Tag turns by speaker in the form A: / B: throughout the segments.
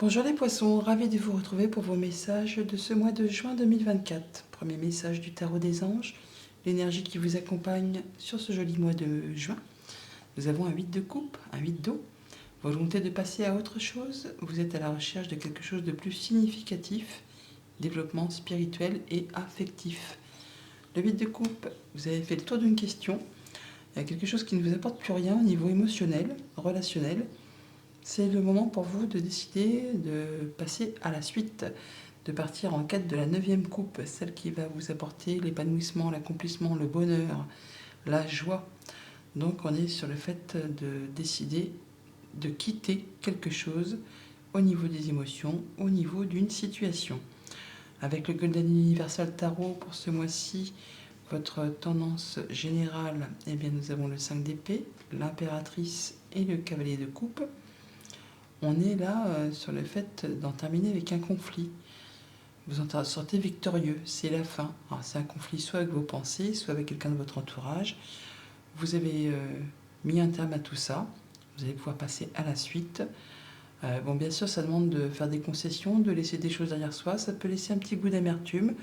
A: Bonjour les poissons, ravi de vous retrouver pour vos messages de ce mois de juin 2024. Premier message du tarot des anges, l'énergie qui vous accompagne sur ce joli mois de juin. Nous avons un 8 de coupe, un 8 d'eau, volonté de passer à autre chose, vous êtes à la recherche de quelque chose de plus significatif, développement spirituel et affectif. Le 8 de coupe, vous avez fait le tour d'une question, il y a quelque chose qui ne vous apporte plus rien au niveau émotionnel, relationnel. C'est le moment pour vous de décider de passer à la suite, de partir en quête de la 9e coupe, celle qui va vous apporter l'épanouissement, l'accomplissement, le bonheur, la joie. Donc on est sur le fait de décider de quitter quelque chose au niveau des émotions, au niveau d'une situation. Avec le Golden Universal Tarot pour ce mois-ci, votre tendance générale, eh bien nous avons le 5 d'épée, l'impératrice et le cavalier de coupe. On est là sur le fait d'en terminer avec un conflit. Vous en sortez victorieux, c'est la fin. Alors, c'est un conflit soit avec vos pensées, soit avec quelqu'un de votre entourage. Vous avez mis un terme à tout ça. Vous allez pouvoir passer à la suite. Bon, bien sûr, ça demande de faire des concessions, de laisser des choses derrière soi. Ça peut laisser un petit goût d'amertume.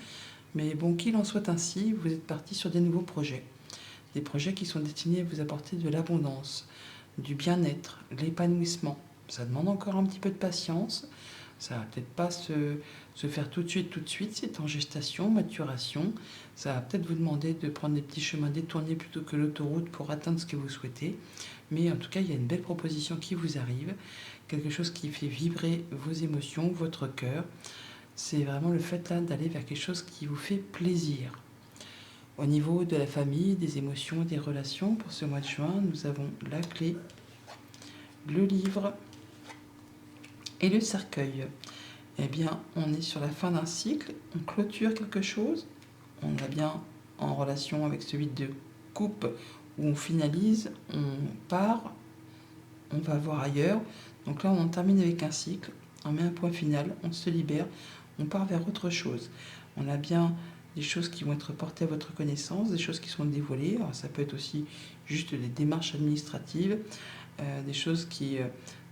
A: Mais bon, qu'il en soit ainsi, vous êtes parti sur des nouveaux projets. Des projets qui sont destinés à vous apporter de l'abondance, du bien-être, l'épanouissement. Ça demande encore un petit peu de patience. Ça va peut-être pas se faire tout de suite. C'est en gestation, maturation. Ça va peut-être vous demander de prendre des petits chemins détournés plutôt que l'autoroute pour atteindre ce que vous souhaitez. Mais en tout cas, il y a une belle proposition qui vous arrive. Quelque chose qui fait vibrer vos émotions, votre cœur. C'est vraiment le fait là d'aller vers quelque chose qui vous fait plaisir. Au niveau de la famille, des émotions, des relations, pour ce mois de juin, nous avons la clé, le livre et le cercueil. Eh bien, on est sur la fin d'un cycle, on clôture quelque chose, on est bien en relation avec ce 8 de coupe où on finalise, on part, on va voir ailleurs. Donc là, on en termine avec un cycle, on met un point final, on se libère, on part vers autre chose. On a bien des choses qui vont être portées à votre connaissance, des choses qui sont dévoilées. Alors, ça peut être aussi juste des démarches administratives, des choses qui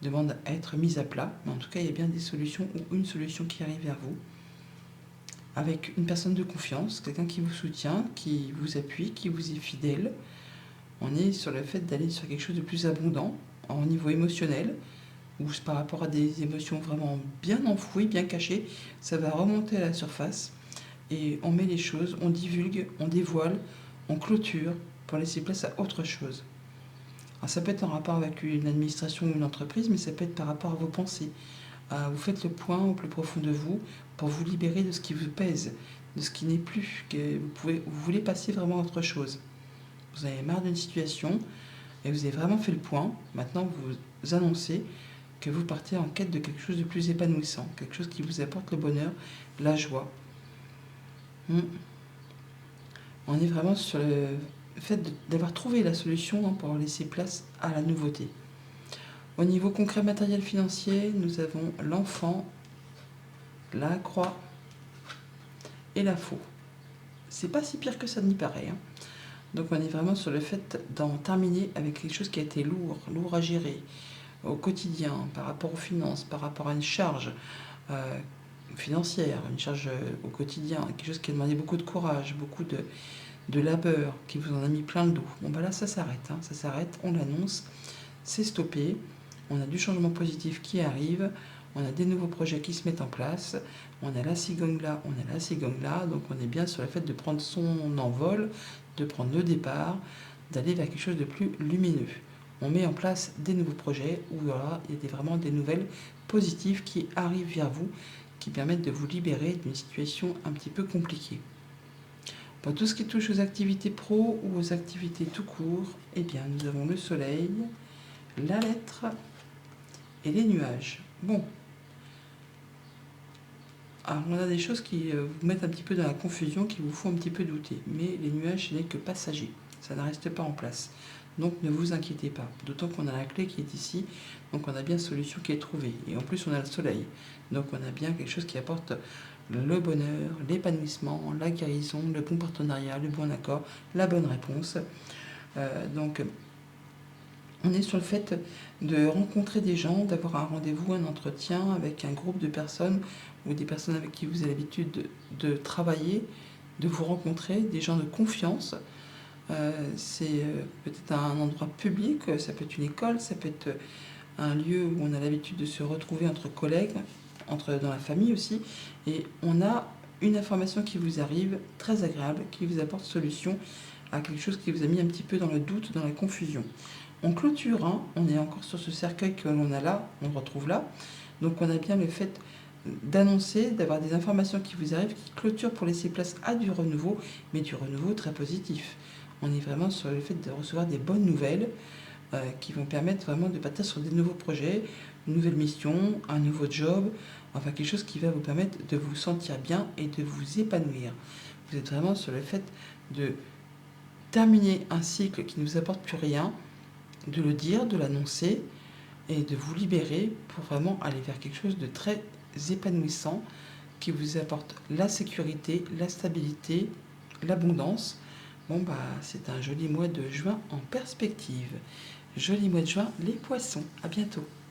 A: demandent à être mises à plat. Mais en tout cas, il y a bien des solutions ou une solution qui arrive vers vous. Avec une personne de confiance, quelqu'un qui vous soutient, qui vous appuie, qui vous est fidèle. On est sur le fait d'aller sur quelque chose de plus abondant, au niveau émotionnel, ou par rapport à des émotions vraiment bien enfouies, bien cachées, ça va remonter à la surface. Et on met les choses, on divulgue, on dévoile, on clôture pour laisser place à autre chose. Alors ça peut être en rapport avec une administration ou une entreprise, mais ça peut être par rapport à vos pensées. Vous faites le point au plus profond de vous pour vous libérer de ce qui vous pèse, de ce qui n'est plus, que vous voulez passer vraiment à autre chose. Vous avez marre d'une situation et vous avez vraiment fait le point. Maintenant, vous annoncez que vous partez en quête de quelque chose de plus épanouissant, quelque chose qui vous apporte le bonheur, la joie. On est vraiment sur le fait d'avoir trouvé la solution pour laisser place à la nouveauté. Au niveau concret matériel financier, nous avons l'enfant, la croix et la faux. C'est pas si pire que ça n'y paraît. Donc on est vraiment sur le fait d'en terminer avec quelque chose qui a été lourd à gérer au quotidien, par rapport aux finances, par rapport à une charge financière, une charge au quotidien, quelque chose qui a demandé beaucoup de courage, beaucoup de labeur, qui vous en a mis plein le dos. Bon bah là ça s'arrête, ça s'arrête, on l'annonce, c'est stoppé, on a du changement positif qui arrive, on a des nouveaux projets qui se mettent en place, on a la cigogne là, on a la cigogne là, donc on est bien sur le fait de prendre son envol, de prendre le départ, d'aller vers quelque chose de plus lumineux. On met en place des nouveaux projets où voilà, il y a vraiment des nouvelles positives qui arrivent vers vous, qui permettent de vous libérer d'une situation un petit peu compliquée. Pour tout ce qui touche aux activités pro ou aux activités tout court, eh bien, nous avons le soleil, la lettre et les nuages. Bon. Alors, on a des choses qui vous mettent un petit peu dans la confusion, qui vous font un petit peu douter. Mais les nuages, ce n'est que passager. Ça ne reste pas en place. Donc, ne vous inquiétez pas. D'autant qu'on a la clé qui est ici. Donc, on a bien solution qui est trouvée. Et en plus, on a le soleil. Donc, on a bien quelque chose qui apporte le bonheur, l'épanouissement, la guérison, le bon partenariat, le bon accord, la bonne réponse. Donc, On est sur le fait de rencontrer des gens, d'avoir un rendez-vous, un entretien avec un groupe de personnes ou des personnes avec qui vous avez l'habitude de travailler, de vous rencontrer, des gens de confiance. C'est peut-être un endroit public, ça peut être une école, ça peut être un lieu où on a l'habitude de se retrouver entre collègues, dans la famille aussi, et on a une information qui vous arrive, très agréable, qui vous apporte solution à quelque chose qui vous a mis un petit peu dans le doute, dans la confusion. On clôture, hein, on est encore sur ce cercueil que l'on a là, on le retrouve là, donc on a bien le fait d'annoncer, d'avoir des informations qui vous arrivent, qui clôturent pour laisser place à du renouveau, mais du renouveau très positif. On est vraiment sur le fait de recevoir des bonnes nouvelles qui vont permettre vraiment de partir sur des nouveaux projets, une nouvelle mission, un nouveau job, enfin quelque chose qui va vous permettre de vous sentir bien et de vous épanouir. Vous êtes vraiment sur le fait de terminer un cycle qui ne vous apporte plus rien, de le dire, de l'annoncer et de vous libérer pour vraiment aller vers quelque chose de très épanouissant qui vous apporte la sécurité, la stabilité, l'abondance. Bon, bah, c'est un joli mois de juin en perspective. Joli mois de juin, les poissons. À bientôt.